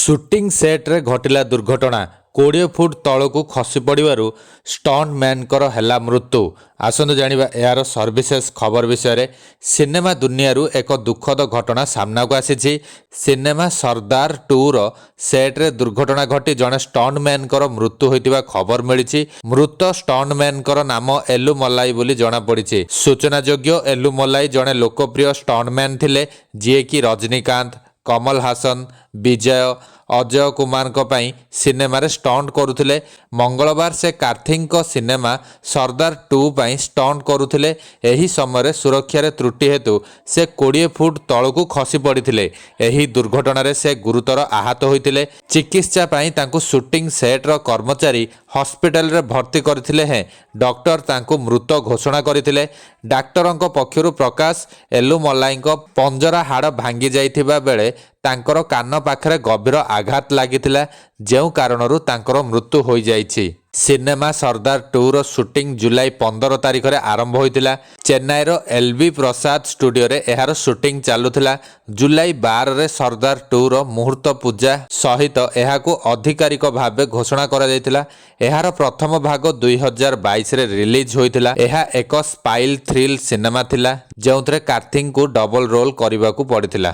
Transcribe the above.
Shooting ସେଟ୍ରେ ଘଟିଲା ଦୁର୍ଘଟଣା। 20 foot ତଳକୁ ଖସି ପଡ଼ିବାରୁ ଷ୍ଟଣ୍ଟମ୍ୟାନଙ୍କର ହେଲା ମୃତ୍ୟୁ। ଆସନ୍ତୁ ଜାଣିବା ଏହାର ସର୍ଭିସେସ୍ ଖବର ବିଷୟରେ। ସିନେମା ଦୁନିଆରୁ ଏକ ଦୁଃଖଦ ଘଟଣା ସାମ୍ନାକୁ ଆସିଛି। ସିନେମା ସର୍ଦ୍ଦାର 2ର ସେଟ୍ରେ ଦୁର୍ଘଟଣା ଘଟି ଜଣେ ଷ୍ଟଣ୍ଟମ୍ୟାନଙ୍କର ମୃତ୍ୟୁ ହୋଇଥିବା ଖବର ମିଳିଛି। ମୃତ ଷ୍ଟଣ୍ଟମ୍ୟାନଙ୍କର ନାମ ଏଲୁ ମଲାଇ ବୋଲି ଜଣାପଡ଼ିଛି। ସୂଚନାଯୋଗ୍ୟ, ଏଲୁ ମଲାଇ ଜଣେ ଲୋକପ୍ରିୟ ଷ୍ଟଣ୍ଟମ୍ୟାନ ଥିଲେ, ଯିଏକି ରଜନୀକାନ୍ତ, କମଲ ହାସନ, ବିଜୟ, ଅଜୟ କୁମାରଙ୍କ ପାଇଁ ସିନେମାରେ ଷ୍ଟଣ୍ଟ କରୁଥିଲେ। ମଙ୍ଗଳବାର ସେ କାର୍ଥିଙ୍କ ସିନେମା ସର୍ଦ୍ଦାର 2 ପାଇଁ ଷ୍ଟଣ୍ଟ କରୁଥିଲେ। ଏହି ସମୟରେ ସୁରକ୍ଷାରେ ତ୍ରୁଟି ହେତୁ ସେ 20 ଫୁଟ ତଳକୁ ଖସି ପଡ଼ିଥିଲେ। ଏହି ଦୁର୍ଘଟଣାରେ ସେ ଗୁରୁତର ଆହତ ହୋଇଥିଲେ। ଚିକିତ୍ସା ପାଇଁ ତାଙ୍କୁ ସୁଟିଂ ସେଟ୍ର କର୍ମଚାରୀ ହସ୍ପିଟାଲରେ ଭର୍ତ୍ତି କରିଥିଲେ ହେଁ ଡକ୍ଟର ତାଙ୍କୁ ମୃତ ଘୋଷଣା କରିଥିଲେ। ଡାକ୍ତରଙ୍କ ପକ୍ଷରୁ ପ୍ରକାଶ, ଏଲୁ ମଲାଇଙ୍କ ପଞ୍ଜରା ହାଡ଼ ଭାଙ୍ଗି ଯାଇଥିବା ବେଳେ ତାଙ୍କର କାନ ପାଖରେ ଗଭୀର ଆଘାତ ଲାଗିଥିଲା, ଯେଉଁ କାରଣରୁ ତାଙ୍କର ମୃତ୍ୟୁ ହୋଇଯାଇଛି। ସିନେମା ସର୍ଦ୍ଦାର 2ର ସୁଟିଂ ଜୁଲାଇ 15 ତାରିଖରେ ଆରମ୍ଭ ହୋଇଥିଲା। ଚେନ୍ନାଇର ଏଲ୍ବି ପ୍ରସାଦ ଷ୍ଟୁଡିଓରେ ଏହାର ସୁଟିଂ ଚାଲୁଥିଲା। ଜୁଲାଇ 12ରେ ସର୍ଦ୍ଦାର 2ର ମୁହୂର୍ତ୍ତ ପୂଜା ସହିତ ଏହାକୁ ଆଧିକାରିକ ଭାବେ ଘୋଷଣା କରାଯାଇଥିଲା। ଏହାର ପ୍ରଥମ ଭାଗ 2022ରେ ରିଲିଜ୍ ହୋଇଥିଲା। ଏହା ଏକ ସ୍ପାଇ ଥ୍ରିଲ୍ ସିନେମା ଥିଲା, ଯେଉଁଥିରେ କାର୍ଥିଙ୍କୁ ଡବଲ ରୋଲ୍ କରିବାକୁ ପଡ଼ିଥିଲା।